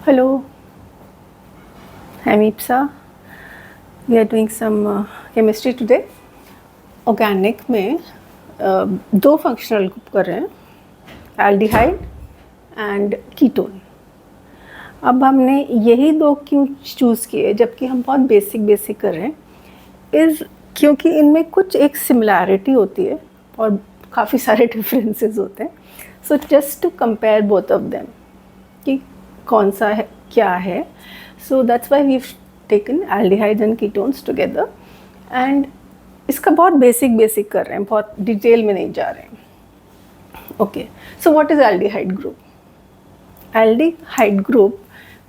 Hello, I'm Ipsa. We are doing some chemistry today. Organic में दो functional group कर रहे हैं, aldehyde and ketone. अब हमने यही दो क्यों चूज़ किए जबकि हम बहुत बेसिक कर रहे हैं, इज़ क्योंकि इनमें कुछ एक सिमिलैरिटी होती है और काफ़ी सारे डिफरेंसेस होते हैं. So just to compare both of them कि कौन सा है क्या है. So that's why we taken aldehydes and ketones together. And इसका बहुत बेसिक कर रहे हैं, बहुत डिटेल में नहीं जा रहे हैं. Okay, so what is aldehyde group? Aldehyde group,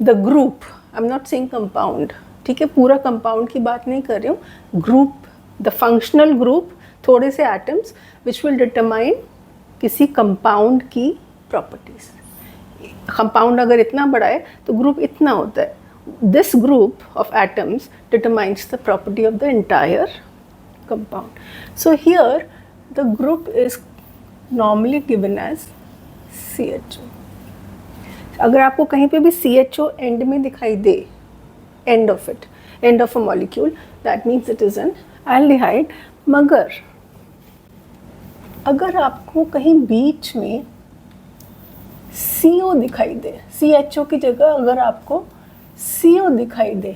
the group, I am not saying compound, ठीक है, पूरा कंपाउंड की बात नहीं कर रही हूँ. ग्रुप, द फंक्शनल ग्रुप, थोड़े से एटम्स विच विल डिटरमाइन किसी कंपाउंड की प्रॉपर्टीज. कंपाउंड अगर इतना बड़ा है तो ग्रुप इतना होता है. This group of atoms determines the property of the entire compound. So here the group is normally given as CHO. अगर आपको कहीं पे भी CHO एंड में दिखाई दे, end of it, end of a molecule, that means it is an aldehyde. मगर अगर आपको कहीं बीच में CO दिखाई दे, CHO की जगह अगर आपको CO दिखाई दे,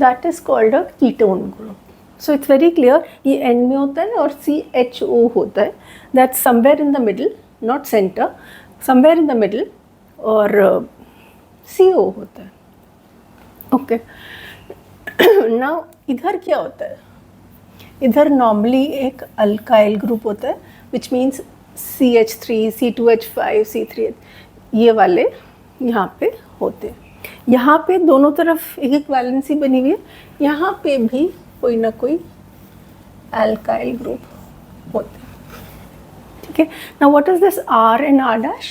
that is called a ketone group. So it's very clear, ये एंड में होता है और CHO होता है. That's somewhere in the middle, not centre, somewhere in the middle, और CO होता है. ओके, नाउ इधर क्या होता है? इधर नॉर्मली एक अल्काइल ग्रुप होता है, which means CH3, C2H5, C3, ये वाले यहाँ पे होते हैं. यहाँ पे दोनों तरफ एक वैलेंसी बनी हुई है, यहाँ पे भी कोई ना कोई अल्काइल ग्रुप होते हैं. ठीक है. Now what is this R and R'?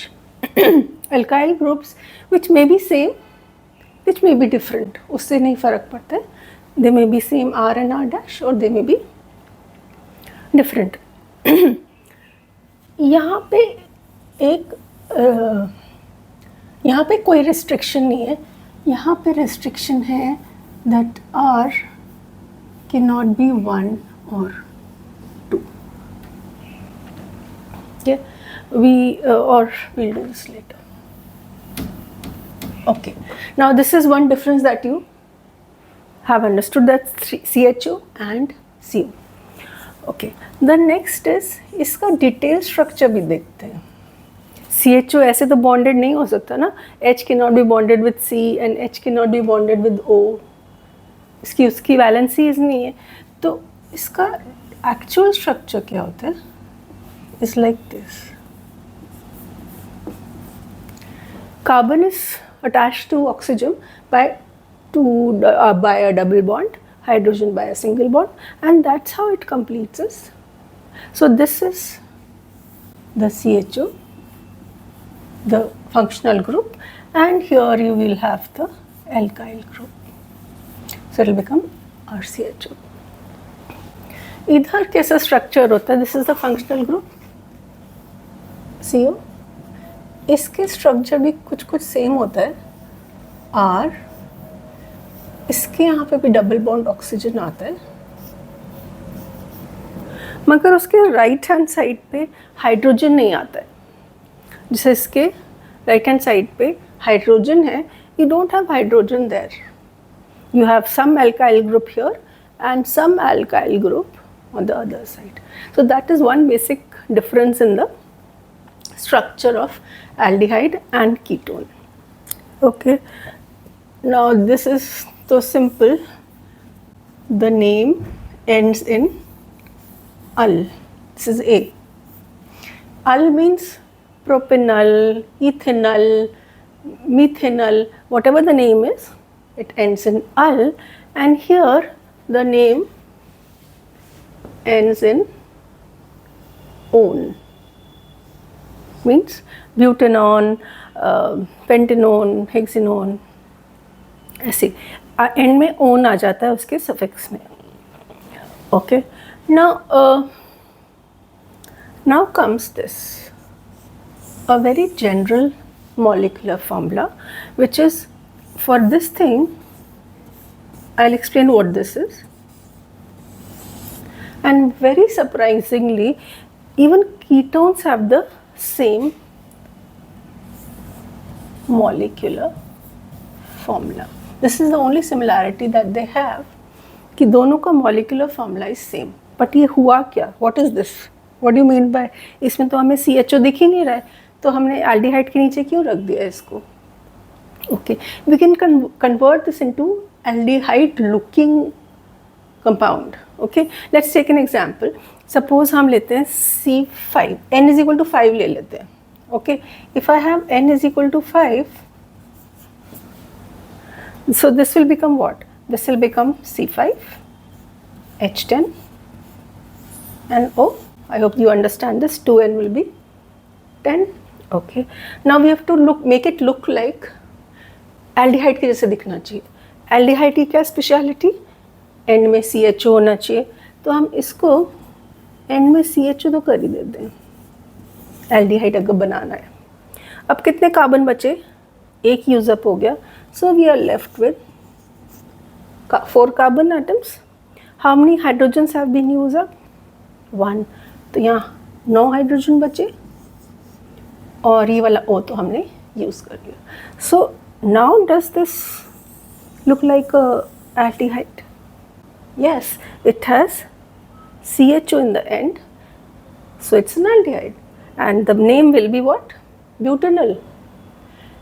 Alkyl groups which may be same, which may be different, उससे नहीं फ़र्क पड़ता है. They may be same R and R' और दे मे बी डिफरेंट. यहाँ पे एक यहाँ पे कोई रिस्ट्रिक्शन नहीं है. यहाँ पे रिस्ट्रिक्शन है that R can not be 1 और 2. Okay, we'll do this later. Okay, now this is one difference that you have understood, that's CHO and CO. Okay, the next is इसका डिटेल स्ट्रक्चर भी देखते हैं. CHO ऐसे तो bonded नहीं हो सकता ना. H cannot be bonded with C and H cannot be bonded with O. उसकी वैलेंसीज नहीं है. तो इसका एक्चुअल स्ट्रक्चर क्या होता है? Is like this. Carbon is attached to oxygen by a double bond, hydrogen by a single bond, and that's how it completes this. So this is the CHO, the functional group, and here you will have the alkyl group. So it will become RCHO. इधर कैसा structure होता है? This is the functional group CO. इसके structure भी कुछ same होता है. R, इसके यहाँ पे भी डबल बॉन्ड ऑक्सीजन आता है, मगर उसके राइट हैंड साइड पे हाइड्रोजन नहीं आता है. जैसे इसके राइट हैंड साइड पे हाइड्रोजन है, you don't have hydrogen there. You have some alkyl group here and some alkyl group on the other side. So that is one basic difference in the structure of aldehyde and ketone. Okay, now this is so simple. The name ends in al. This is A. Al means propanol, ethanol, methanol, whatever the name is, it ends in al. And here the name ends in on. Means butanone, pentanone, hexanone, ऐसे and में on a जाता है उसके suffix में. Okay, now comes this, a very general molecular formula, which is for this thing. I'll explain what this is. And very surprisingly, even ketones have the same molecular formula. This is the only similarity that they have, कि दोनों का molecular formula is same. But ये हुआ क्या? What is this? What do you mean by? इसमें तो हमें CHO दिख ही नहीं रहा है, तो हमने aldehyde के नीचे क्यों रख दिया इसको? Okay, we can convert this into aldehyde looking compound. Okay, let's take an example. Suppose हम लेते हैं C5, n is equal to 5 ले लेते हैं. Okay, if I have n is equal to 5, so this will become what? This will become C5, H10 and O. I hope you understand this. 2n will be 10. Okay, now we have to make it look like aldehyde के जैसे दिखना चाहिए. aldehyde की क्या speciality? And में CHO होना चाहिए, तो हम इसको एंड में CHO तो कर ही देते हैं एल्डिहाइड अगर बनाना है. अब कितने कार्बन बचे? एक यूज अप हो गया. So we are left with 4 carbon atoms. How many hydrogens have been use up? 1. तो यहाँ 9 हाइड्रोजन बचे और ये वाला O तो हमने यूज कर लिया. So now does this look like aldehyde? Yes, it has CHO in the end, so it's an aldehyde. And the name will be what? Butanol?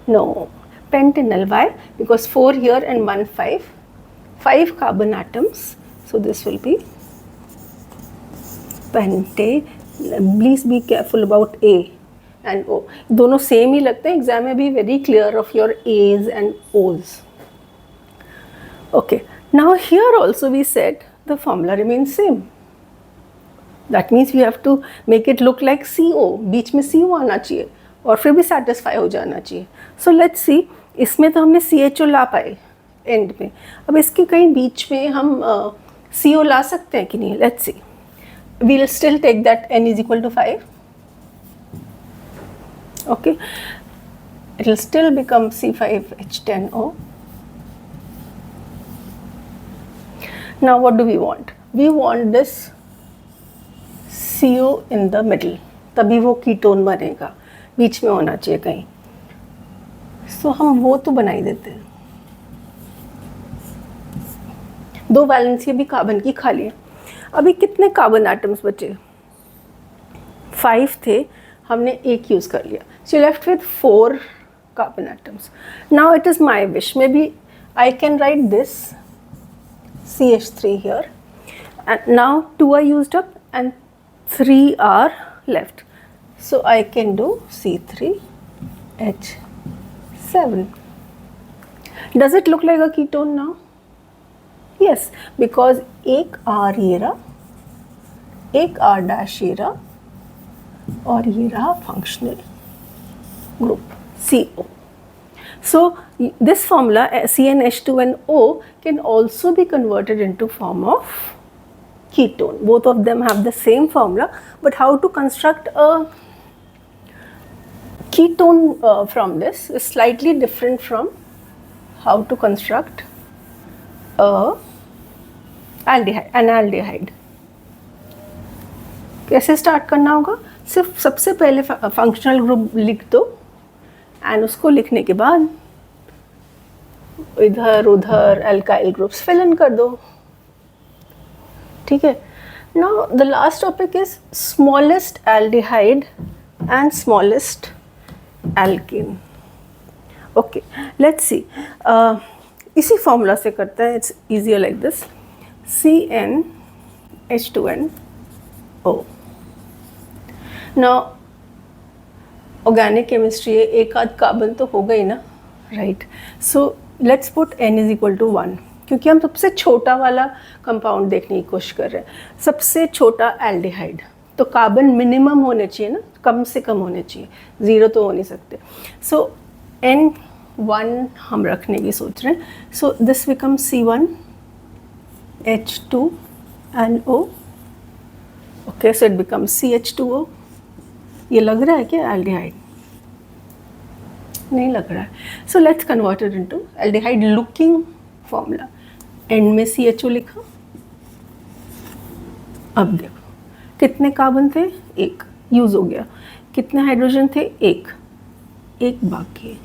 No, pentanol. Why? Because 4 here and 1 5. 5 carbon atoms. So this will be pente. Please be careful about A and O. दोनों same ही लगते हैं. Exam में भी very clear of your A's and O's. Okay. Now here also we said the formula remains same. That means we have to make it look like CO. बीच में CO आना चाहिए और फिर भी satisfy हो जाना चाहिए. So let's see. इसमें तो हमने CHO ला पाए end में. अब इसके कहीं बीच में हम CO ला सकते हैं कि नहीं? Let's see. We'll still take that n is equal to 5. Okay. It will still become C5H10O. Now what do we want? We want this CO in the middle. तभी वो कीटोन बनेगा. बीच में होना चाहिए कहीं. So हम वो तो बना ही देते हैं. 2 वैलेंसी भी कार्बन की खाली है. अभी कितने कार्बन एटम्स बचे? 5 थे, हमने 1 यूज कर लिया. So left with 4 carbon atoms. Now it is my wish. Maybe I can write this CH3 here, and now 2 are used up and 3 are left, so I can do C3H7. Does it look like a ketone now? Yes, because एक R ये रहा, एक R dash ये रहा और ये रहा functional group CO. So this formula CnH2nO can also be converted into form of ketone. Both of them have the same formula, but how to construct a ketone from this is slightly different from how to construct an aldehyde. कैसे start करना होगा? सिर्फ सबसे पहले functional group लिख दो and उसको लिखने के बाद इधर उधर अल्काइल ग्रुप्स फिल इन कर दो. ठीक है. Now the last topic is smallest aldehyde and smallest alkene. Okay, let's see. इसी फॉर्मूला से करते हैं. It's easier like this. CnH2nO. Now organic chemistry है, एक आध कार्बन तो होगा ही ना, right? So let's put n is equal to 1, क्योंकि हम सबसे छोटा वाला कंपाउंड देखने की कोशिश कर रहे हैं. सबसे छोटा एल्डिहाइड, तो कार्बन मिनिमम होने चाहिए ना, कम से कम होने चाहिए, 0 तो हो नहीं सकते. सो n1 हम रखने की सोच रहे हैं. So this become C1H2NO. Okay, so it become CH2O. ये लग रहा है क्या एल्डिहाइड? नहीं लग रहा है. So let's convert it into aldehyde looking formula. And में CHO लिखा. अब देखो कितने कार्बन थे, एक यूज हो गया. कितने हाइड्रोजन थे, एक बाकी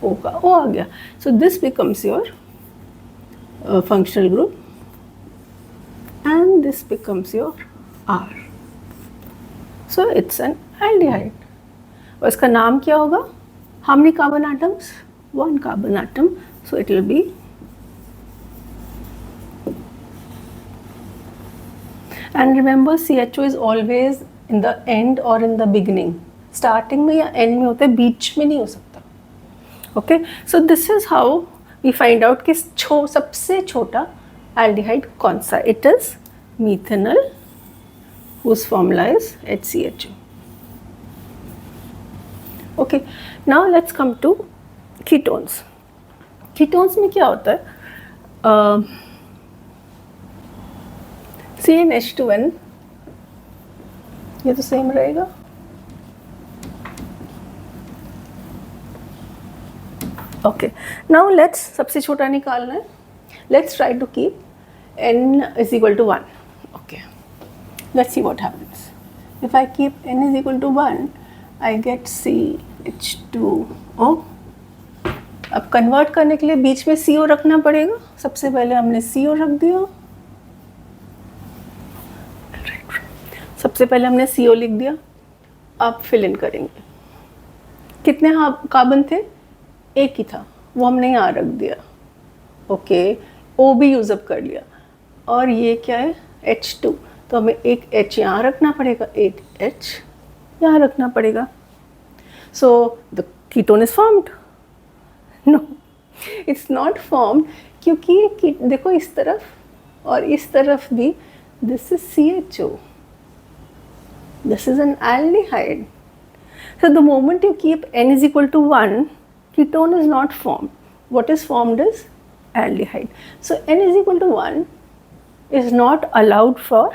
O का O आ गया. So this becomes your functional group and this becomes your R. So it's an aldehyde. और इसका नाम क्या होगा? How many carbon atoms? 1 carbon atom. So it will be, and remember CHO is always in the end or in the beginning. Starting में या end में होता है, बीच में नहीं हो सकता. Okay, so this is how we find out कि सबसे छोटा aldehyde कौन सा. It is methanol, whose formula is HCHO. Okay, now let's come to ketones. Ketones में क्या होता है? CnH2n, ये तो सेम रहेगा. Okay, now let's सबसे छोटा निकालना है. Let's try to keep n is equal to 1. Okay, let's see what happens. If I keep n is equal to 1, I get CH2O. अब कन्वर्ट करने के लिए बीच में CO रखना पड़ेगा. सबसे पहले हमने CO रख दिया. सबसे पहले हमने CO लिख दिया. अब फिल इन करेंगे. कितने कार्बन थे? एक ही था, वो हमने यहाँ रख दिया. ओके, O भी यूज अप कर लिया. और ये क्या है? H2. तो हमें एक H यहाँ रखना पड़ेगा, एक H यहाँ रखना पड़ेगा. So the ketone is formed. No, it's not formed, क्योंकि ये देखो इस तरफ और इस तरफ भी, this is CHO, this is an aldehyde. So the moment you keep n is equal to 1, ketone is not formed. What is formed is aldehyde. So n is equal to 1 is not allowed for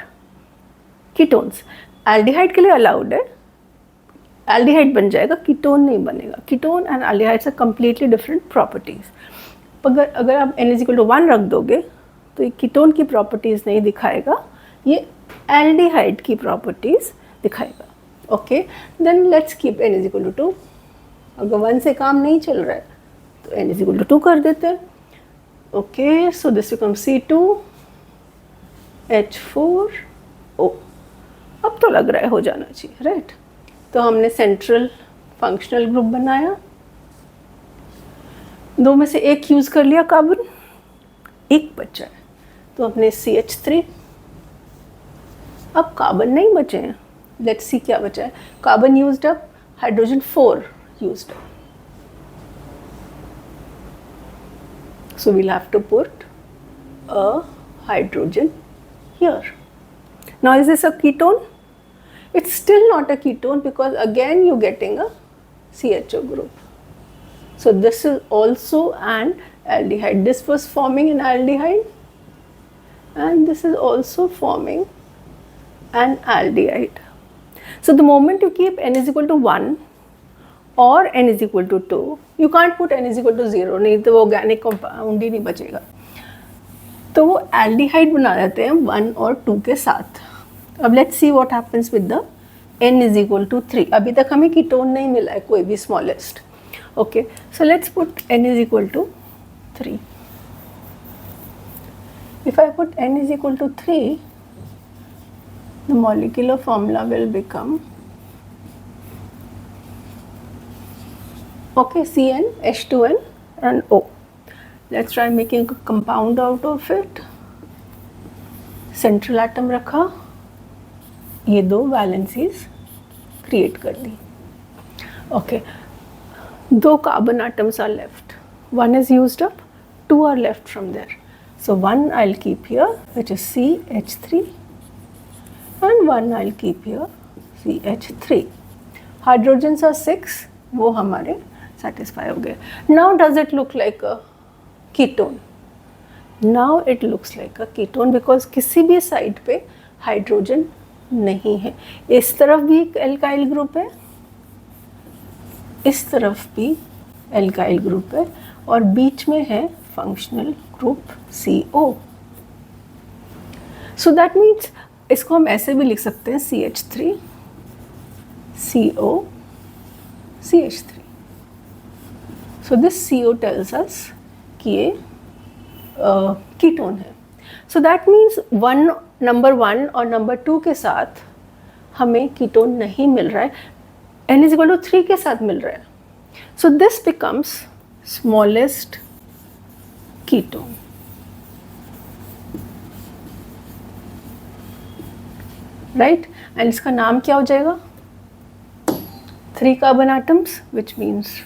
ketones. Aldehyde के लिए allowed है. Aldehyde बन जाएगा, ketone नहीं बनेगा. Ketone and aldehydes are completely different properties. अगर आप n is equal to 1 रख दोगे तो ये ketone की properties नहीं दिखाएगा, ये aldehyde की properties दिखाएगा. Okay, then let's keep n is equal to 2. अगर 1 से काम नहीं चल रहा है तो n is equal to 2 कर देते हैं. Okay, so this becomes C2H4O. अब तो लग रहा है हो जाना चाहिए, राइट? तो हमने सेंट्रल फंक्शनल ग्रुप बनाया. 2 में से एक यूज कर लिया कार्बन, एक बचा है तो हमने CH3. अब कार्बन नहीं बचे हैं. लेट्स सी क्या बचा है. Carbon used up, hydrogen 4 used up. So we'll have to put a hydrogen here. Now is this a ketone? It's still not a ketone because again you're getting a CHO group. So this is also an aldehyde. This was forming an aldehyde and this is also forming an aldehyde. So the moment you keep n is equal to 1 और n is equal to 2, you can't put n is equal to 0, नहीं तो वो organic compound ही नहीं बचेगा. तो वो aldehyde बना देते हैं 1 और 2 के साथ. अब let's see what happens with the n is equal to 3. अभी तक हमें कीटोन नहीं मिला है कोई भी smallest. Okay, so let's put n is equal to 3. If I put n is equal to 3, the molecular formula will become okay, Cn, H2n and O. Let's try making a compound out of it. Central atom रखा, ये 2 valencies create कर दी. Okay, 2 carbon atoms are left. 1 is used up, 2 are left from there. So 1 I'll keep here, which is CH3, and 1 I'll keep here, CH3. Hydrogens are 6, वो हमारे satisfy हो गए. Now does it look like a ketone? Now it looks like a ketone because किसी भी side पे hydrogen नहीं है. इस तरफ भी एक एल्काइल ग्रुप है, इस तरफ भी एल्काइल ग्रुप है और बीच में है functional group CO. So that means इसको हम ऐसे भी लिख सकते हैं CH3 CO CH3. So this CO tells us कि ये कीटोन है. सो दैट मीन्स नंबर 1 और नंबर 2 के साथ हमें कीटोन नहीं मिल रहा है, N=3 के साथ मिल रहा है. So this becomes smallest ketone. Right, and इसका नाम क्या हो जाएगा? 3 carbon atoms which means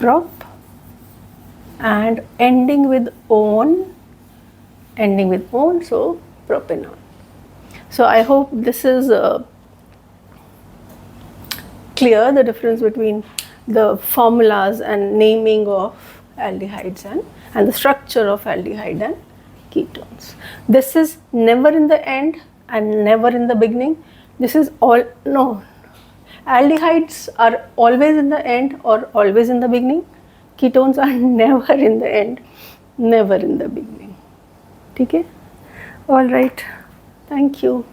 prop and ending with on, so propanol. So I hope this is clear, the difference between the formulas and naming of aldehydes and the structure of aldehyde and ketones. This is never in the end and never in the beginning. This is all, no, aldehydes are always in the end or always in the beginning. Ketones are never in the end, never in the beginning. ठीक है? All right. Thank you.